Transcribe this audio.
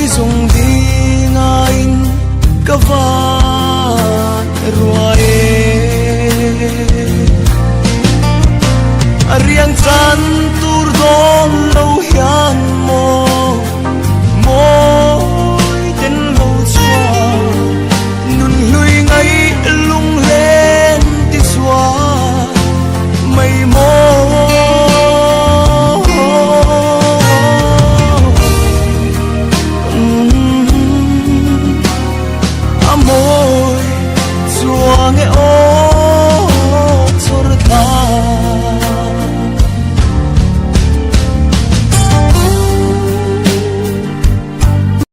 dùng đi ngain kavan ruae riang chan tur don lâu hian mo môi đến lâu xóa nun lui ngay lung lên tí xóa mây mô môi chua nghe